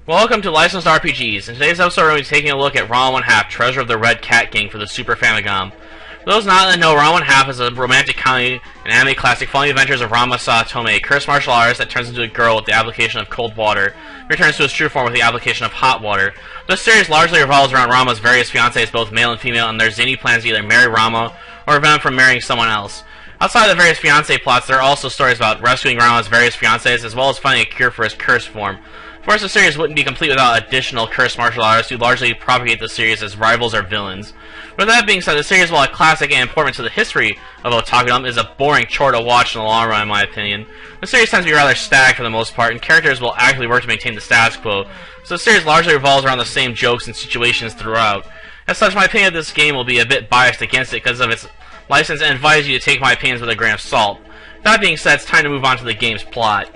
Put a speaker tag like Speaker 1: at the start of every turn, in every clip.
Speaker 1: Welcome to Licensed RPGs. In today's episode, we're going to be taking a look at Ranma 1/2, Treasure of the Red Cat Gang for the Super Famicom. For those not that know, Ranma 1/2 is a romantic comedy, an anime classic following the adventures of Ranma Saotome, a cursed martial artist that turns into a girl with the application of cold water, returns to his true form with the application of hot water. This series largely revolves around Ranma's various fiancés, both male and female, and their zany plans to either marry Ranma or prevent him from marrying someone else. Outside of the various fiancé plots, there are also stories about rescuing Ranma's various fiancés, as well as finding a cure for his cursed form. Of course, the series wouldn't be complete without additional cursed martial artists who largely propagate the series as rivals or villains. With that being said, the series, while a classic and important to the history of otakudom, is a boring chore to watch in the long run, in my opinion. The series tends to be rather static for the most part, and characters will actively work to maintain the status quo, so the series largely revolves around the same jokes and situations throughout. As such, my opinion of this game will be a bit biased against it because of its license, and advise you to take my opinions with a grain of salt. That being said, it's time to move on to the game's plot.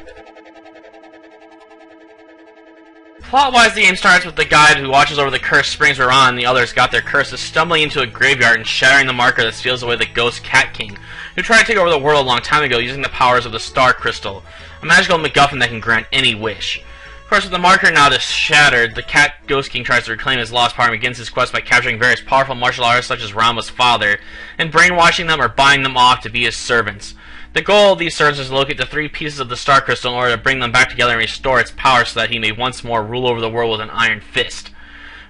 Speaker 1: Plot-wise, the game starts with the guide who watches over the cursed springs where Ron and the others got their curses, stumbling into a graveyard and shattering the marker that steals away the Ghost Cat King, who tried to take over the world a long time ago using the powers of the Star Crystal, a magical MacGuffin that can grant any wish. Of course, with the marker now shattered, the Cat Ghost King tries to reclaim his lost power and begins his quest by capturing various powerful martial artists such as Ranma's father, and brainwashing them or buying them off to be his servants. The goal of these servants is to locate the 3 pieces of the Star Crystal in order to bring them back together and restore its power so that he may once more rule over the world with an iron fist.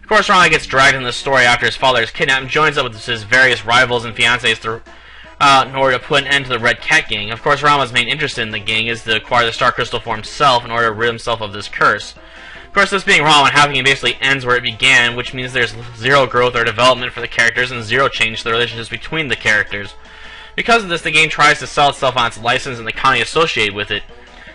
Speaker 1: Of course, Ranma gets dragged into the story after his father is kidnapped and joins up with his various rivals and fiancés in order to put an end to the Red Cat Gang. Of course, Ranma's main interest in the gang is to acquire the Star Crystal for himself in order to rid himself of this curse. Of course, this being Ranma 1/2 game basically ends where it began, which means there's zero growth or development for the characters and zero change to the relationships between the characters. Because of this, the game tries to sell itself on its license and the economy associated with it.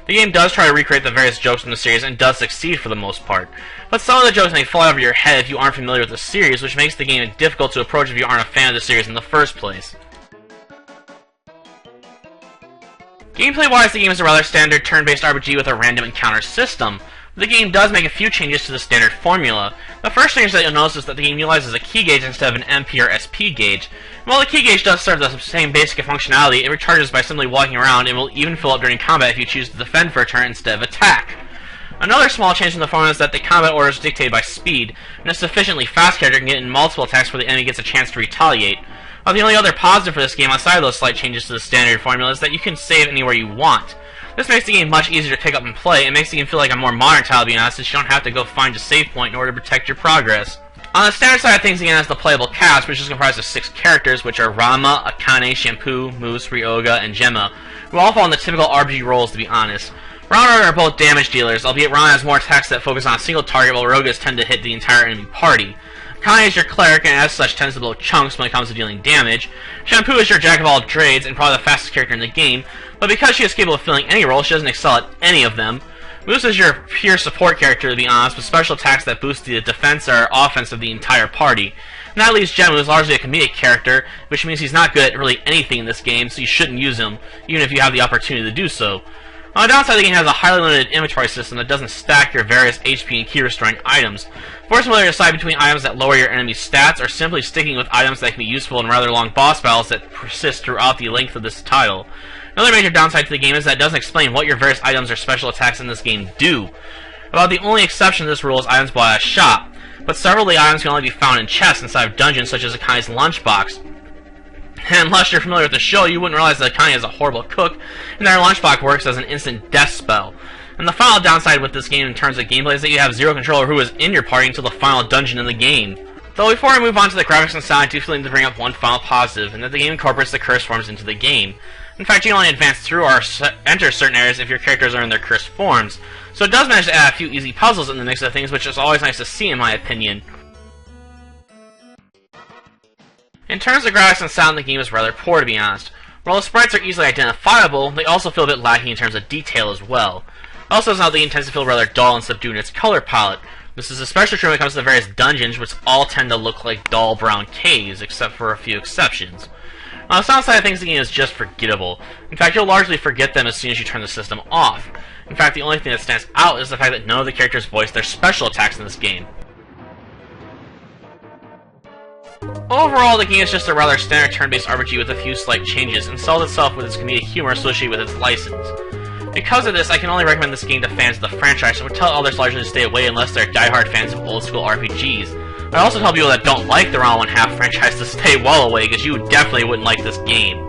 Speaker 1: The game does try to recreate the various jokes from the series and does succeed for the most part. But some of the jokes may fly over your head if you aren't familiar with the series, which makes the game difficult to approach if you aren't a fan of the series in the first place. Gameplay-wise, the game is a rather standard turn-based RPG with a random encounter system. The game does make a few changes to the standard formula. The first change that you'll notice is that the game utilizes a key gauge instead of an MP or SP gauge. While the key gauge does serve the same basic functionality, it recharges by simply walking around and will even fill up during combat if you choose to defend for a turn instead of attack. Another small change in the formula is that the combat order is dictated by speed, and a sufficiently fast character can get in multiple attacks before the enemy gets a chance to retaliate. The only other positive for this game, outside of those slight changes to the standard formula, is that you can save anywhere you want. This makes the game much easier to pick up and play, and makes the game feel like a more modern title, to be honest, since you don't have to go find a save point in order to protect your progress. On the standard side of things, the game has the playable cast, which is comprised of 6 characters, which are Ranma, Akane, Shampoo, Moose, Ryoga, and Gemma, who all fall in the typical RPG roles, to be honest. Ranma and Ryoga are both damage dealers, albeit Ranma has more attacks that focus on a single target, while Ryogas tend to hit the entire enemy party. Akane is your cleric, and as such tends to blow chunks when it comes to dealing damage. Shampoo is your jack of all trades, and probably the fastest character in the game, but because she is capable of filling any role, she doesn't excel at any of them. Moose is your pure support character, to be honest, with special attacks that boost the defense or offense of the entire party. And that leaves Gemma, who is largely a comedic character, which means he's not good at really anything in this game, so you shouldn't use him, even if you have the opportunity to do so. On the downside, the game has a highly limited inventory system that doesn't stack your various HP and key restoring items, forcing you to decide between items that lower your enemy's stats or simply sticking with items that can be useful in rather long boss battles that persist throughout the length of this title. Another major downside to the game is that it doesn't explain what your various items or special attacks in this game do. About the only exception to this rule is items bought at a shop, but several of the items can only be found in chests inside of dungeons such as Akane's lunchbox. And unless you're familiar with the show, you wouldn't realize that Akane is a horrible cook, and that her lunchbox works as an instant death spell. And the final downside with this game in terms of gameplay is that you have zero control over who is in your party until the final dungeon in the game. Though before I move on to the graphics and sound, I do feel need to bring up one final positive, and that the game incorporates the curse forms into the game. In fact, you can only advance through or enter certain areas if your characters are in their cursed forms, so it does manage to add a few easy puzzles in the mix of things, which is always nice to see in my opinion. In terms of graphics and sound, the game is rather poor, to be honest. While the sprites are easily identifiable, they also feel a bit lacking in terms of detail as well. Also, the game tends to feel rather dull and subdued in its color palette. This is especially true when it comes to the various dungeons, which all tend to look like dull brown caves, except for a few exceptions. On the sound side of things, the game is just forgettable. In fact, you'll largely forget them as soon as you turn the system off. In fact, the only thing that stands out is the fact that none of the characters voice their special attacks in this game. Overall, the game is just a rather standard turn-based RPG with a few slight changes, and sells itself with its comedic humor associated with its license. Because of this, I can only recommend this game to fans of the franchise, and would tell others largely to stay away unless they're diehard fans of old-school RPGs. I also tell people that don't like the Ranma 1/2 franchise to stay well away, because you definitely wouldn't like this game.